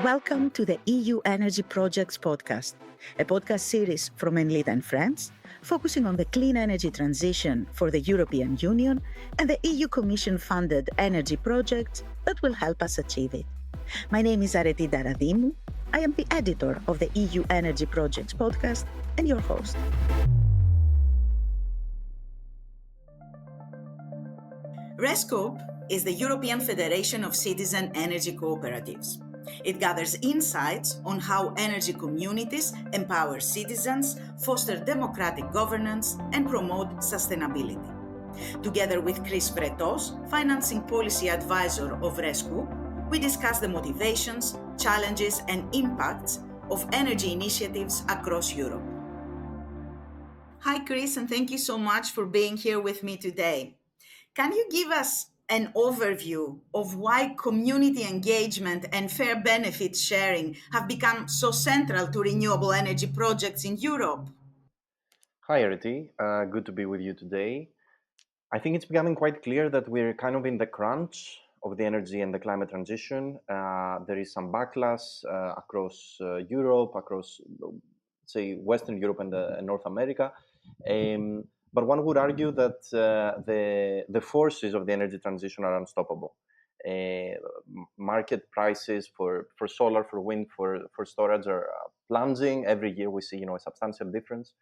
Welcome to the EU Energy Projects podcast, a podcast series from Enlit and Friends, focusing on the clean energy transition for the European Union and the EU Commission-funded energy projects that will help us achieve it. My name is Areti Ntaradimou. I am the editor of the EU Energy Projects podcast and your host. REScoop is the European Federation of Citizen Energy Cooperatives. It gathers insights on how energy communities empower citizens, foster democratic governance, and promote sustainability. Together with Chris Vrettos, Financing Policy Advisor of REScoop, we discuss the motivations, challenges, and impacts of energy initiatives across Europe. Hi, Chris, and thank you so much for being here with me today. Can you give us an overview of why community engagement and fair benefit sharing have become so central to renewable energy projects in Europe? Hi, Areti. Good to be with you today. I think it's becoming quite clear that we're kind of in the crunch of the energy and the climate transition. There is some backlash across Europe, across, say, Western Europe and North America. But one would argue that the forces of the energy transition are unstoppable. Market prices for solar, for wind, for storage are plunging. Every year we see, a substantial difference.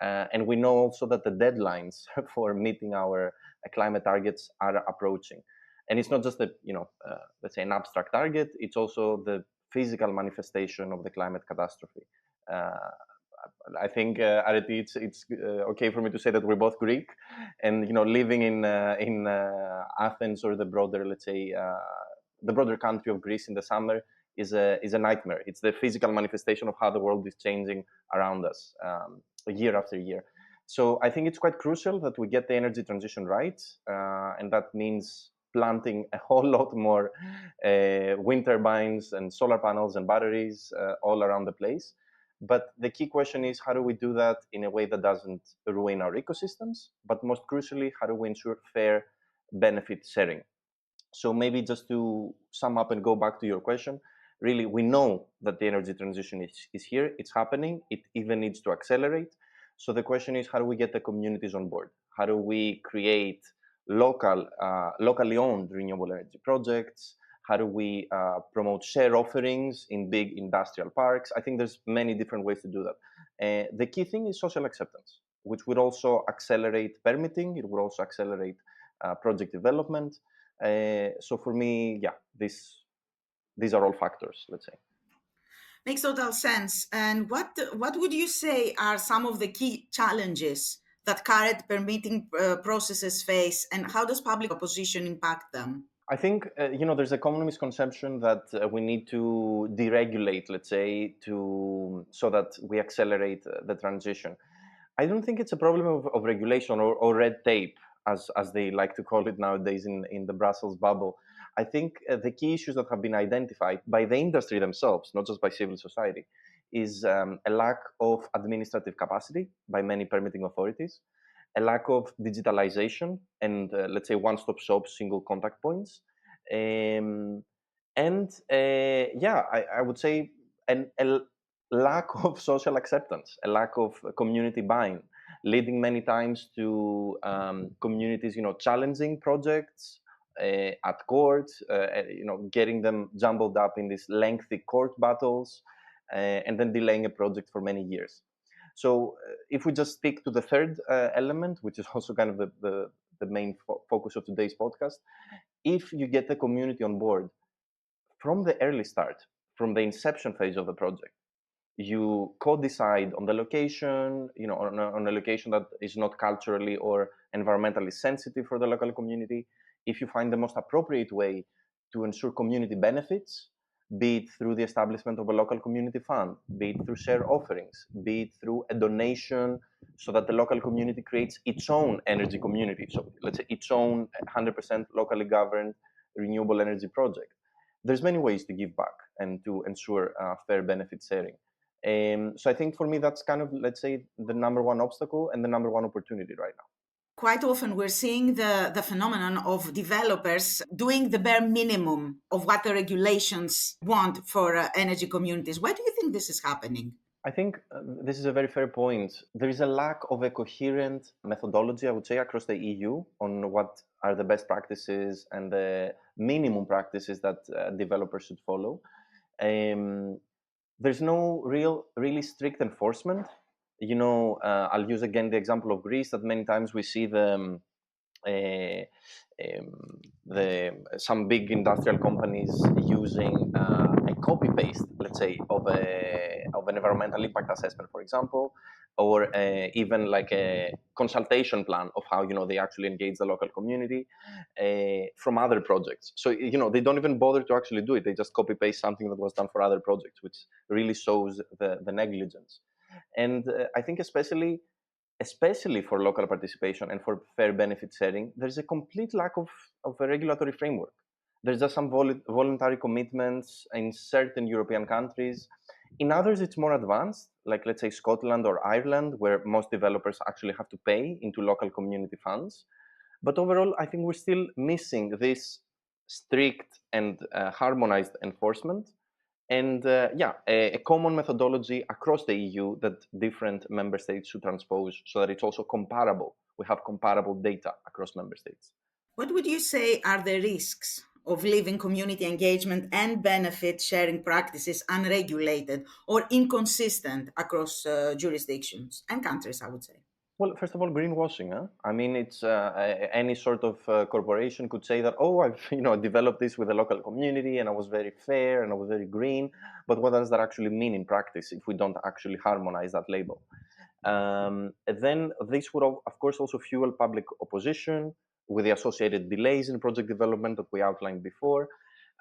And we know also that the deadlines for meeting our climate targets are approaching. And it's not just let's say an abstract target, it's also the physical manifestation of the climate catastrophe. I think, Areti, it's okay for me to say that we're both Greek, and living in Athens or the broader, let's say, the broader country of Greece in the summer is a nightmare. It's the physical manifestation of how the world is changing around us year after year. So I think it's quite crucial that we get the energy transition right, and that means planting a whole lot more wind turbines and solar panels and batteries all around the place. But the key question is, how do we do that in a way that doesn't ruin our ecosystems? But most crucially, how do we ensure fair benefit sharing? So maybe just to sum up and go back to your question, really, we know that the energy transition is here, it's happening, it even needs to accelerate. So the question is, how do we get the communities on board? How do we create locally owned renewable energy projects? How do we promote share offerings in big industrial parks? I think there's many different ways to do that. The key thing is social acceptance, which would also accelerate permitting. It would also accelerate project development. So for me, these are all factors, let's say. Makes total sense. And what would you say are some of the key challenges that current permitting processes face, and how does public opposition impact them? I think there's a common misconception that we need to deregulate, let's say, so that we accelerate the transition. I don't think it's a problem of regulation or red tape, as they like to call it nowadays in the Brussels bubble. I think the key issues that have been identified by the industry themselves, not just by civil society, is a lack of administrative capacity by many permitting authorities, a lack of digitalization and, let's say, one-stop shop, single contact points. I would say a lack of social acceptance, a lack of community buy-in, leading many times to communities, challenging projects at court, getting them jumbled up in these lengthy court battles, and then delaying a project for many years. So if we just stick to the third element, which is also kind of the main focus of today's podcast, if you get the community on board from the early start, from the inception phase of the project, you co-decide on the location, on a location that is not culturally or environmentally sensitive for the local community. If you find the most appropriate way to ensure community benefits, be it through the establishment of a local community fund, be it through share offerings, be it through a donation so that the local community creates its own energy community. So let's say its own 100% locally governed renewable energy project. There's many ways to give back and to ensure fair benefit sharing. So I think for me, that's kind of, let's say, the number one obstacle and the number one opportunity right now. Quite often we're seeing the phenomenon of developers doing the bare minimum of what the regulations want for energy communities. Why do you think this is happening? I think this is a very fair point. There is a lack of a coherent methodology, I would say, across the EU on what are the best practices and the minimum practices that developers should follow. Um, there's no really strict enforcement. I'll use again the example of Greece, that many times we see uh, some big industrial companies using a copy paste, let's say, of an environmental impact assessment, for example, or even like a consultation plan of how they actually engage the local community from other projects. So they don't even bother to actually do it; they just copy paste something that was done for other projects, which really shows the negligence. And I think especially for local participation and for fair benefit sharing, there's a complete lack of a regulatory framework. There's just some voluntary commitments in certain European countries. In others, it's more advanced, like let's say Scotland or Ireland, where most developers actually have to pay into local community funds. But overall, I think we're still missing this strict and harmonized enforcement and a common methodology across the EU that different member states should transpose so that it's also comparable. We have comparable data across member states. What would you say are the risks of leaving community engagement and benefit sharing practices unregulated or inconsistent across jurisdictions and countries, I would say? Well, first of all, greenwashing. Huh? I mean, it's any sort of corporation could say that, oh, I've developed this with the local community, and I was very fair and I was very green. But what does that actually mean in practice if we don't actually harmonize that label? Then this would, of course, also fuel public opposition with the associated delays in project development that we outlined before.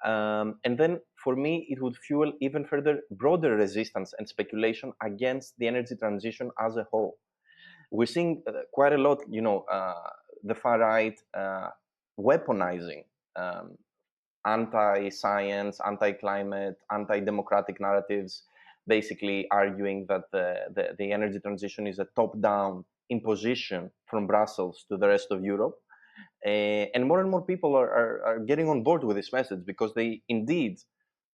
And then for me, it would fuel even further broader resistance and speculation against the energy transition as a whole. We're seeing quite a lot, the far right weaponizing anti-science, anti-climate, anti-democratic narratives, basically arguing that the energy transition is a top-down imposition from Brussels to the rest of Europe. And more people are getting on board with this message because they indeed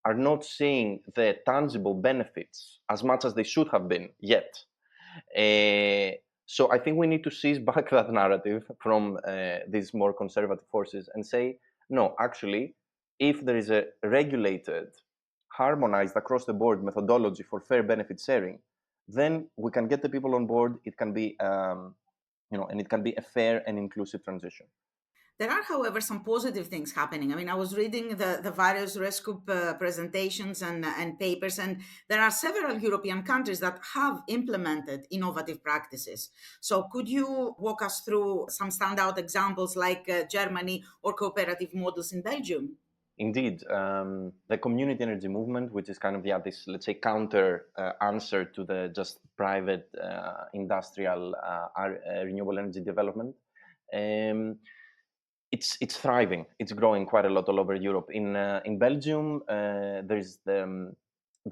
are not seeing the tangible benefits as much as they should have been yet. So I think we need to seize back that narrative from these more conservative forces and say, no, actually, if there is a regulated, harmonized across the board methodology for fair benefit sharing, then we can get the people on board. It can be, and it can be a fair and inclusive transition. There are, however, some positive things happening. I mean, I was reading the various REScoop presentations and papers, and there are several European countries that have implemented innovative practices. So, could you walk us through some standout examples like Germany or cooperative models in Belgium? Indeed, the community energy movement, which is kind of this, let's say, counter answer to the just private industrial renewable energy development, um, it's thriving. It's growing quite a lot all over Europe. In Belgium, there's the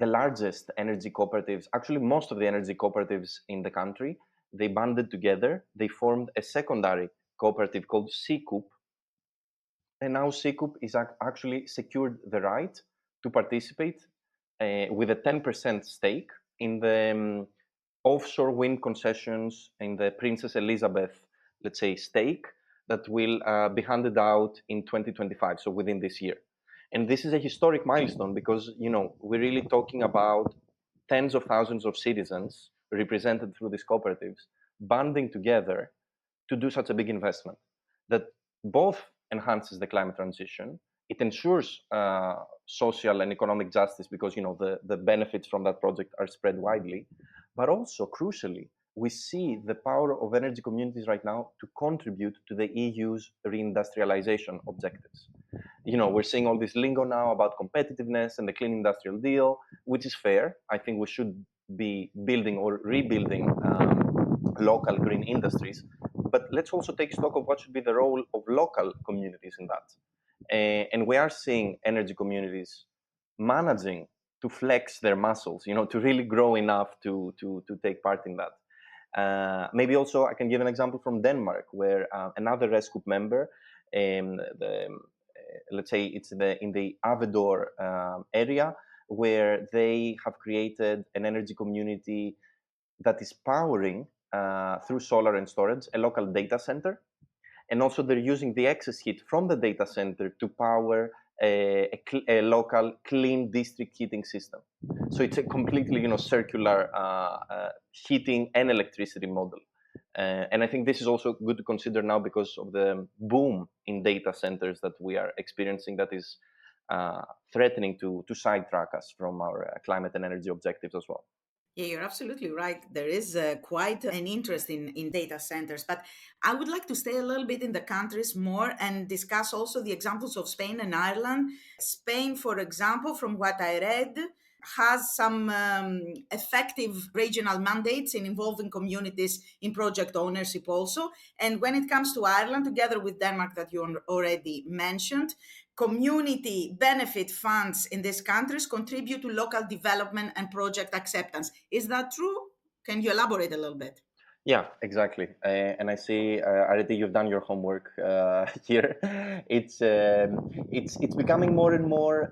largest energy cooperatives. Actually, most of the energy cooperatives in the country, they banded together. They formed a secondary cooperative called REScoop, and now REScoop is actually secured the right to participate with a 10% stake in the offshore wind concessions in the Princess Elizabeth, let's say, stake that will be handed out in 2025, so within this year. And this is a historic milestone because, we're really talking about tens of thousands of citizens represented through these cooperatives banding together to do such a big investment that both enhances the climate transition, it ensures social and economic justice because the benefits from that project are spread widely, but also crucially, we see the power of energy communities right now to contribute to the EU's reindustrialization objectives. We're seeing all this lingo now about competitiveness and the clean industrial deal, which is fair. I think we should be building or rebuilding local green industries. But let's also take stock of what should be the role of local communities in that. And we are seeing energy communities managing to flex their muscles, to really grow enough to take part in that. Maybe also I can give an example from Denmark, where another REScoop member, let's say it's in the Avedor area, where they have created an energy community that is powering through solar and storage a local data center, and also they're using the excess heat from the data center to power a local clean district heating system. So it's a completely circular heating and electricity model. And I think this is also good to consider now because of the boom in data centers that we are experiencing, that is threatening to sidetrack us from our climate and energy objectives as well. Yeah, you're absolutely right. There is quite an interest in data centers, but I would like to stay a little bit in the countries more and discuss also the examples of Spain and Ireland. Spain, for example, from what I read, has some effective regional mandates in involving communities in project ownership also. And when it comes to Ireland, together with Denmark that you already mentioned, community benefit funds in these countries contribute to local development and project acceptance. Is that true? Can you elaborate a little bit? Yeah, exactly. And I see, Areti, you've done your homework here. It's becoming more and more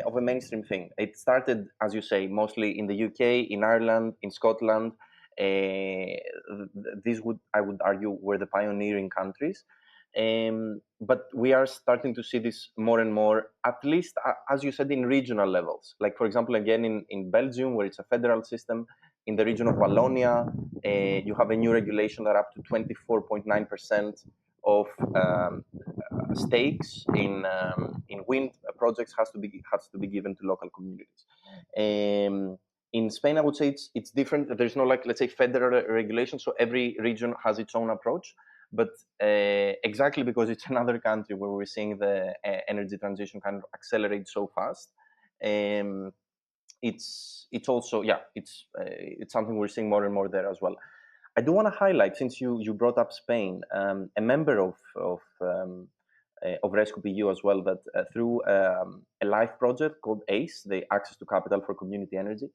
of a mainstream thing. It started, as you say, mostly in the UK, in Ireland, in Scotland. These I would argue, were the pioneering countries. But we are starting to see this more and more, at least, as you said, in regional levels. Like, for example, again, in Belgium, where it's a federal system, in the region of Wallonia, you have a new regulation that up to 24.9% of stakes in wind projects has to be given to local communities. In Spain, I would say it's different. There's no, like, let's say, federal regulation, so every region has its own approach. But exactly because it's another country where we're seeing the energy transition kind of accelerate so fast, it's also, yeah, it's something we're seeing more and more there as well. I do want to highlight, since you brought up Spain, a member of REScoop EU as well, that through a live project called ACE, the Access to Capital for Community Energy,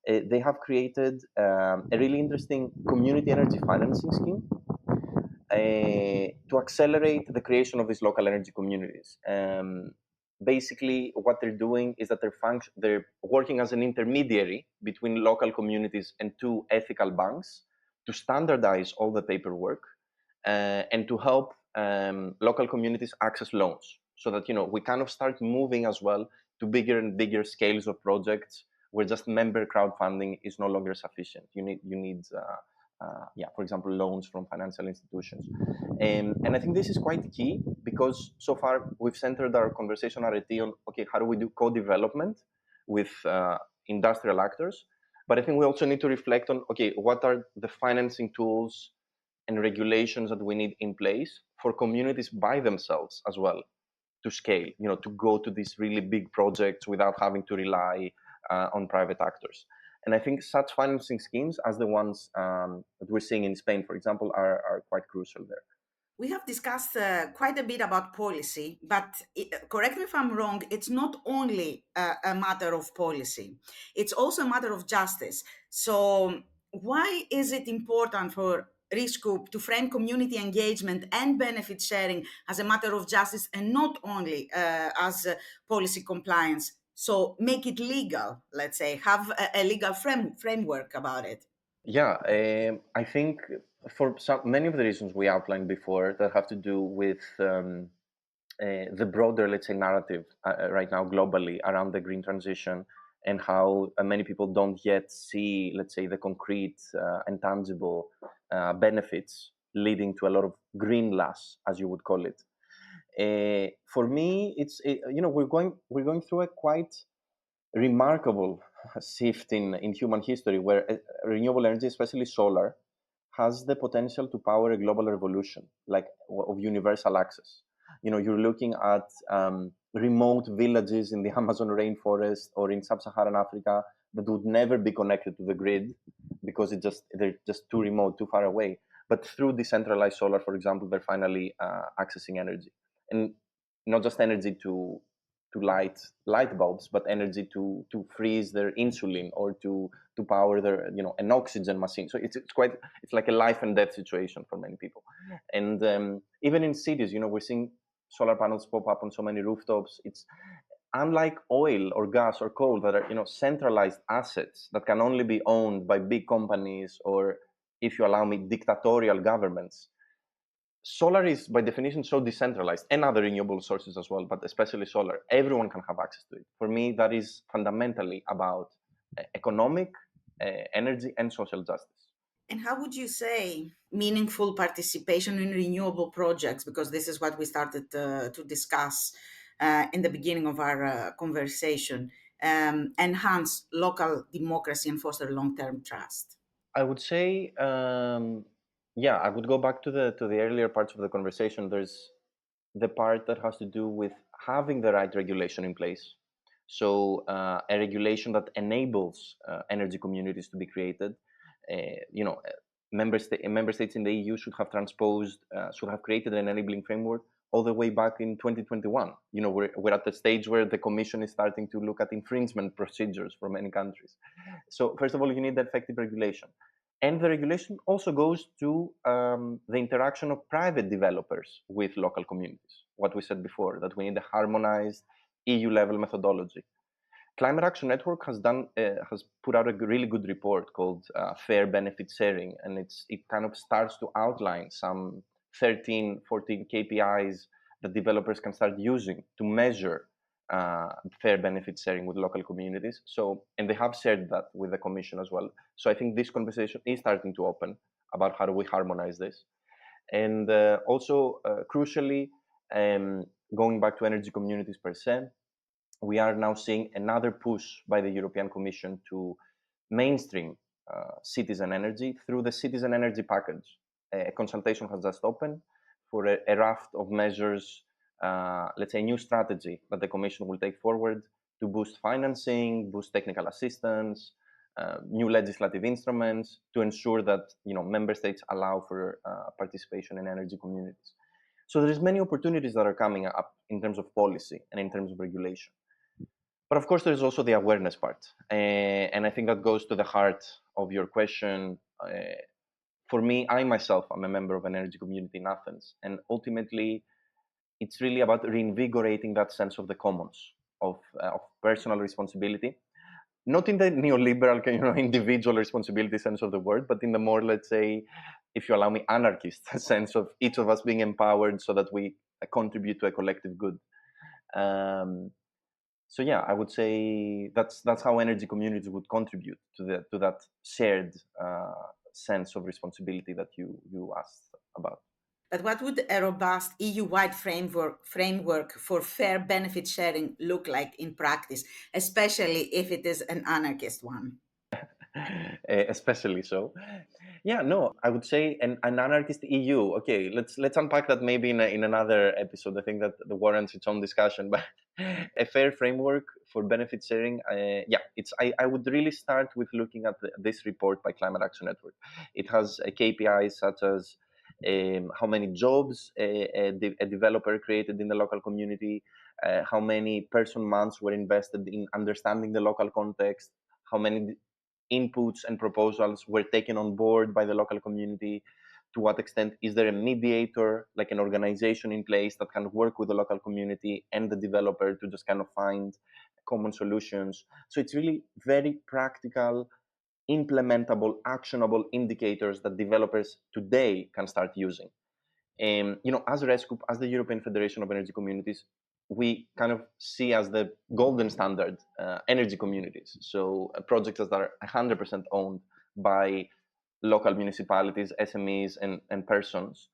they have created a really interesting community energy financing scheme to accelerate the creation of these local energy communities. Basically, what they're doing is that they're working as an intermediary between local communities and two ethical banks to standardize all the paperwork and to help local communities access loans, so that we kind of start moving as well to bigger and bigger scales of projects where just member crowdfunding is no longer sufficient. You need for example, loans from financial institutions. And I think this is quite key, because so far we've centered our conversation at RET on, okay, how do we do co-development with industrial actors? But I think we also need to reflect on, okay, what are the financing tools and regulations that we need in place for communities by themselves as well to scale, to go to these really big projects without having to rely on private actors. And I think such financing schemes as the ones that we're seeing in Spain, for example, are quite crucial there. We have discussed quite a bit about policy, but correct me if I'm wrong, it's not only a matter of policy, it's also a matter of justice. So, why is it important for REScoop to frame community engagement and benefit sharing as a matter of justice and not only as policy compliance? So, make it legal, let's say, have a legal framework about it. Yeah, I think for many of the reasons we outlined before that have to do with the broader, let's say, narrative right now globally around the green transition, and how many people don't yet see, let's say, the concrete and tangible benefits leading to a lot of green loss, as you would call it. For me, we're going through a quite remarkable shift in human history, where renewable energy, especially solar, has the potential to power a global revolution, like of universal access. You're looking at remote villages in the Amazon rainforest or in sub-Saharan Africa that would never be connected to the grid because they're just too remote, too far away. But through decentralized solar, for example, they're finally accessing energy, and not just energy to light bulbs, but energy to freeze their insulin or to to power their, an oxygen machine. So it's like a life and death situation for many people. And even in cities, we're seeing solar panels pop up on so many rooftops. It's unlike oil or gas or coal that are, centralized assets that can only be owned by big companies or, if you allow me, dictatorial governments. Solar is by definition so decentralized, and other renewable sources as well, but especially solar. Everyone can have access to it. For me, that is fundamentally about economic, energy, and social justice. And how would you say meaningful participation in renewable projects, because this is what we started to discuss in the beginning of our conversation, enhance local democracy and foster long-term trust? I would say, yeah, I would go back to the earlier parts of the conversation. There's the part that has to do with having the right regulation in place. So a regulation that enables energy communities to be created. You know, member states in the EU should have created an enabling framework all the way back in 2021. We're at the stage where the Commission is starting to look at infringement procedures for many countries. So first of all, you need effective regulation. And the regulation also goes to the interaction of private developers with local communities. What we said before, that we need a harmonized EU-level methodology. Climate Action Network has put out a really good report called Fair Benefit Sharing, and it kind of starts to outline some 13, 14 KPIs that developers can start using to measure fair benefit sharing with local communities. So, and they have shared that with the Commission as well. So I think this conversation is starting to open about how do we harmonize this. And also, crucially, going back to energy communities per se, we are now seeing another push by the European Commission to mainstream citizen energy through the citizen energy package. A consultation has just opened for a raft of measures, let's say a new strategy that the Commission will take forward to boost financing, boost technical assistance, new legislative instruments to ensure that member states allow for participation in energy communities. So there's many opportunities that are coming up in terms of policy and in terms of regulation. But of course, there's also the awareness part. And I think that goes to the heart of your question. For me, I myself, I'm a member of an energy community in Athens. And ultimately, it's really about reinvigorating that sense of the commons, of personal responsibility. Not in the neoliberal, individual responsibility sense of the word, but in the more, let's say, if you allow me, anarchist sense of each of us being empowered so that we contribute to a collective good. So yeah, I would say that's how energy communities would contribute to that shared sense of responsibility that you asked about. But what would a robust EU-wide framework for fair benefit sharing look like in practice, especially if it is an anarchist one? Especially so. Yeah, no, I would say an anarchist EU. Okay, let's unpack that maybe in another episode. I think that the warrants its own discussion. But a fair framework for benefit sharing. Yeah, I would really start with looking at this report by Climate Action Network. It has KPIs such as how many jobs a developer created in the local community, how many person months were invested in understanding the local context, how many inputs and proposals were taken on board by the local community. To what extent is there a mediator, like an organization in place that can work with the local community and the developer to just kind of find common solutions? So it's really very practical, implementable, actionable indicators that developers today can start using. As REScoop, as the European Federation of Energy Communities, we kind of see as the golden standard energy communities. So projects that are 100% owned by local municipalities, SMEs, and persons.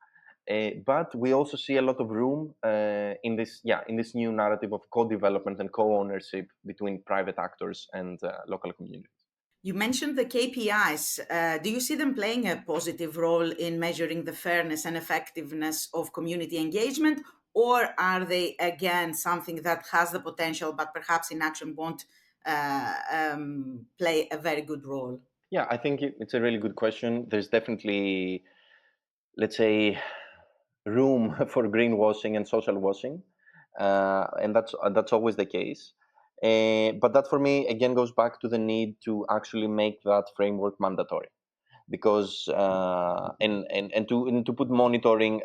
But we also see a lot of room in this new narrative of co-development and co-ownership between private actors and local communities. You mentioned the KPIs. Do you see them playing a positive role in measuring the fairness and effectiveness of community engagement, or are they, again, something that has the potential but perhaps in action won't play a very good role? Yeah, I think it's a really good question. There's definitely, let's say, room for greenwashing and social washing, and that's always the case. But that for me again goes back to the need to actually make that framework mandatory, because and to put monitoring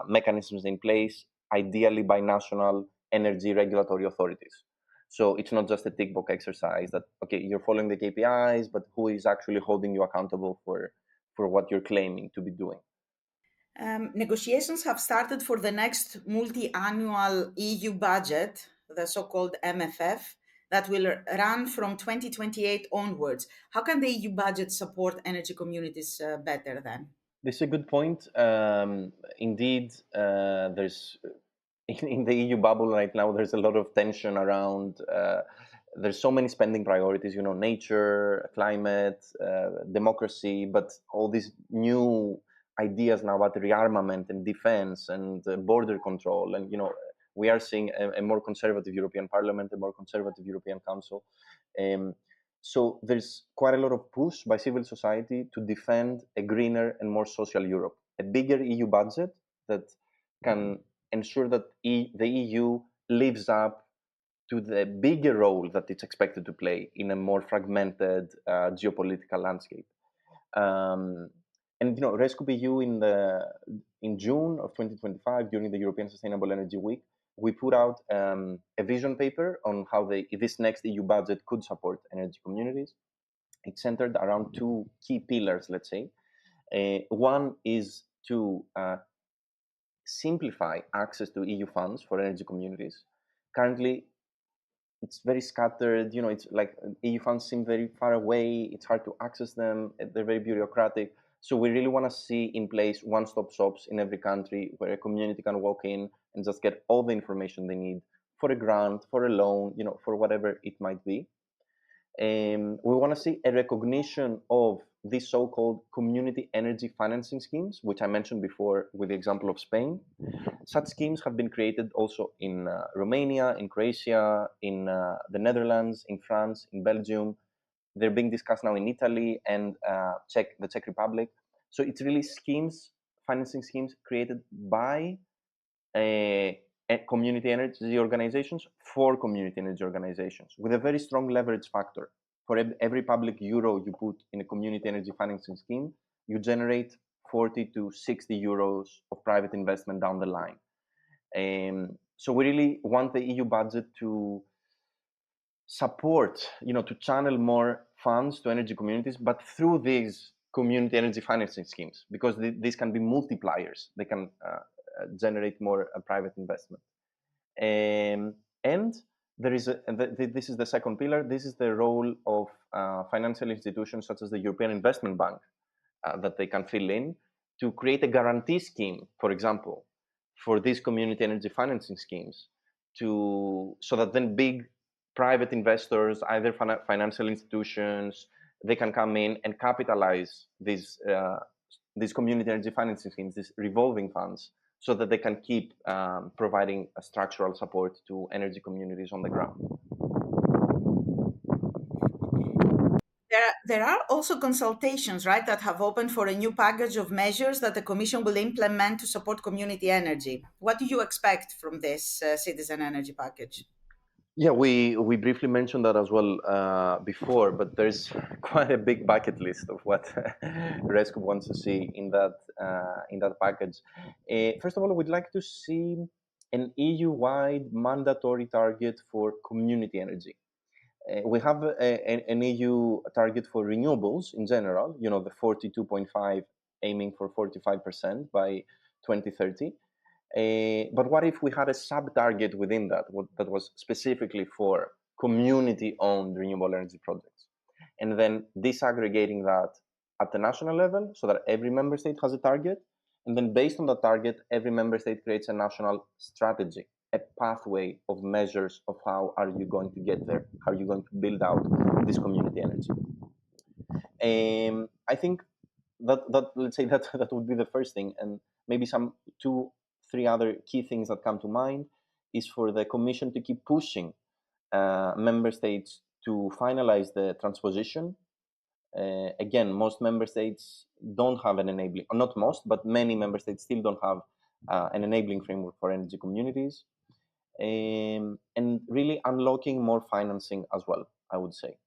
mechanisms in place, ideally by national energy regulatory authorities. So it's not just a tick box exercise that okay, you're following the KPIs, but who is actually holding you accountable for what you're claiming to be doing? Negotiations have started for the next multi-annual EU budget, the so-called MFF, that will run from 2028 onwards. How can the EU budget support energy communities better then? This is a good point. Indeed, there's in the EU bubble right now. There's a lot of tension around. There's so many spending priorities. Nature, climate, democracy, but all these new ideas now about rearmament and defense and border control, and we are seeing a more conservative European Parliament, a more conservative European Council. Um, so there's quite a lot of push by civil society to defend a greener and more social Europe, a bigger EU budget that can ensure that the EU lives up to the bigger role that it's expected to play in a more fragmented geopolitical landscape. Um, and REScoop EU in June of 2025, during the European Sustainable Energy Week, we put out a vision paper on how this next EU budget could support energy communities. It's centered around two key pillars, let's say. One is to simplify access to EU funds for energy communities. Currently, it's very scattered. It's like EU funds seem very far away. It's hard to access them. They're very bureaucratic. So we really want to see in place one-stop shops in every country where a community can walk in and just get all the information they need for a grant, for a loan, for whatever it might be. We want to see a recognition of these so-called community energy financing schemes, which I mentioned before with the example of Spain. Such schemes have been created also in Romania, in Croatia, in the Netherlands, in France, in Belgium. They're being discussed now in Italy and the Czech Republic. So it's really financing schemes created by community energy organizations for community energy organizations with a very strong leverage factor. For every public euro you put in a community energy financing scheme, you generate 40 to 60 euros of private investment down the line. So we really want the EU budget to support, to channel more funds to energy communities, but through these community energy financing schemes, because these can be multipliers. They can generate more private investment. And there is this is the second pillar. This is the role of financial institutions such as the European Investment Bank that they can fill in to create a guarantee scheme, for example, for these community energy financing schemes, so that then big private investors, either financial institutions, they can come in and capitalize these community energy financing schemes, these revolving funds, so that they can keep providing a structural support to energy communities on the ground. There are also consultations, right, that have opened for a new package of measures that the Commission will implement to support community energy. What do you expect from this citizen energy package? Yeah, we briefly mentioned that as well before, but there's quite a big bucket list of what REScoop wants to see in that package. First of all, we'd like to see an EU-wide mandatory target for community energy. We have an EU target for renewables in general. The 42.5 aiming for 45% by 2030. But what if we had a sub-target within that was specifically for community-owned renewable energy projects? And then disaggregating that at the national level so that every member state has a target. And then based on that target, every member state creates a national strategy, a pathway of measures of how are you going to get there, how are you going to build out this community energy. I think that let's say that would be the first thing, and maybe some 2-3 other key things that come to mind is for the Commission to keep pushing member states to finalize the transposition. Again, most member states don't have an enabling, or not most, but many member states still don't have an enabling framework for energy communities. and really unlocking more financing as well, I would say,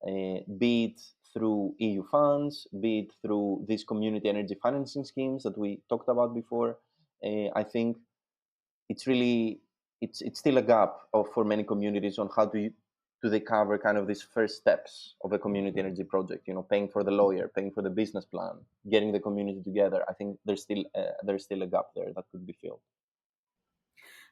be it through EU funds, be it through these community energy financing schemes that we talked about before. I think it's really it's still a gap for many communities on how do they cover kind of these first steps of a community energy project. Paying for the lawyer, paying for the business plan, getting the community together. I think there's still a gap there that could be filled.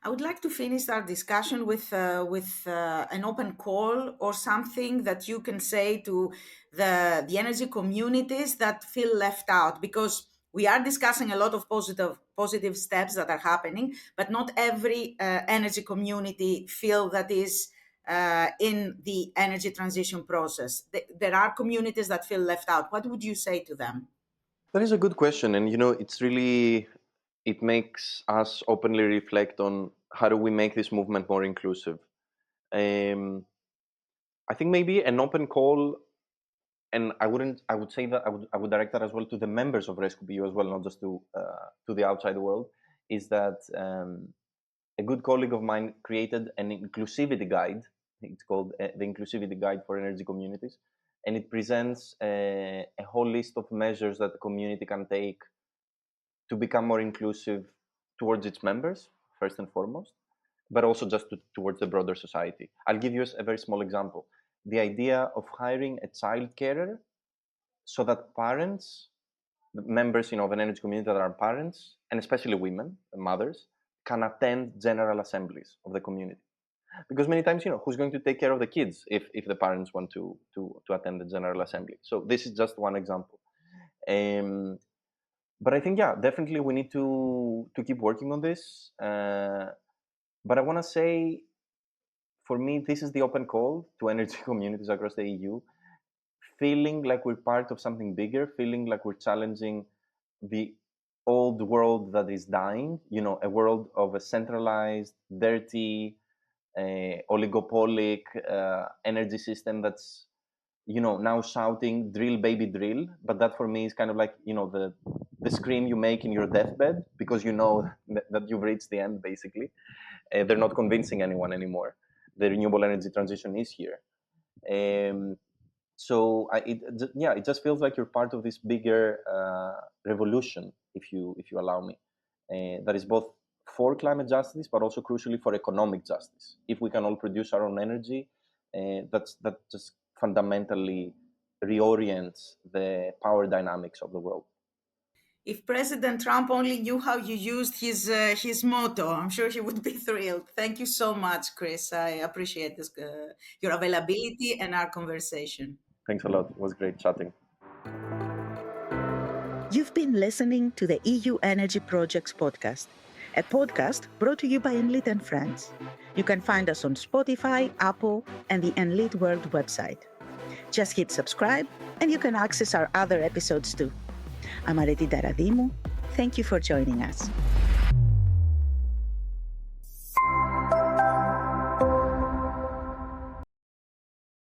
I would like to finish our discussion with an open call or something that you can say to the energy communities that feel left out, because we are discussing a lot of positive steps that are happening, but not every energy community feel that is in the energy transition process. There are communities that feel left out. What would you say to them? That is a good question, and it makes us openly reflect on how do we make this movement more inclusive. I think maybe an open call, and I would say that I would direct that as well to the members of REScoop EU as well, not just to the outside world. Is that a good colleague of mine created an inclusivity guide. It's called the Inclusivity Guide for Energy Communities, and it presents a whole list of measures that the community can take to become more inclusive towards its members, first and foremost, but also just towards the broader society. I'll give you a very small example. The idea of hiring a child carer so that parents, members of an energy community that are parents, and especially women, mothers, can attend general assemblies of the community. Because many times, who's going to take care of the kids if the parents want to attend the general assembly? So this is just one example. But I think, yeah, definitely we need to keep working on this. But I want to say, for me, this is the open call to energy communities across the EU, feeling like we're part of something bigger, feeling like we're challenging the old world that is dying, a world of a centralized, dirty, oligopolic energy system that's, now shouting drill baby drill. But that for me is kind of like, the scream you make in your deathbed because that you've reached the end, basically. They're not convincing anyone anymore. The renewable energy transition is here. So it just feels like you're part of this bigger revolution, if you allow me, that is both for climate justice, but also crucially for economic justice. If we can all produce our own energy, that just fundamentally reorients the power dynamics of the world. If President Trump only knew how you used his motto, I'm sure he would be thrilled. Thank you so much, Chris. I appreciate this, your availability and our conversation. Thanks a lot. It was great chatting. You've been listening to the EU Energy Projects podcast, a podcast brought to you by Enlit and Friends. You can find us on Spotify, Apple, and the Enlit World website. Just hit subscribe, and you can access our other episodes too. I'm Areti Ntaradimou. Thank you for joining us.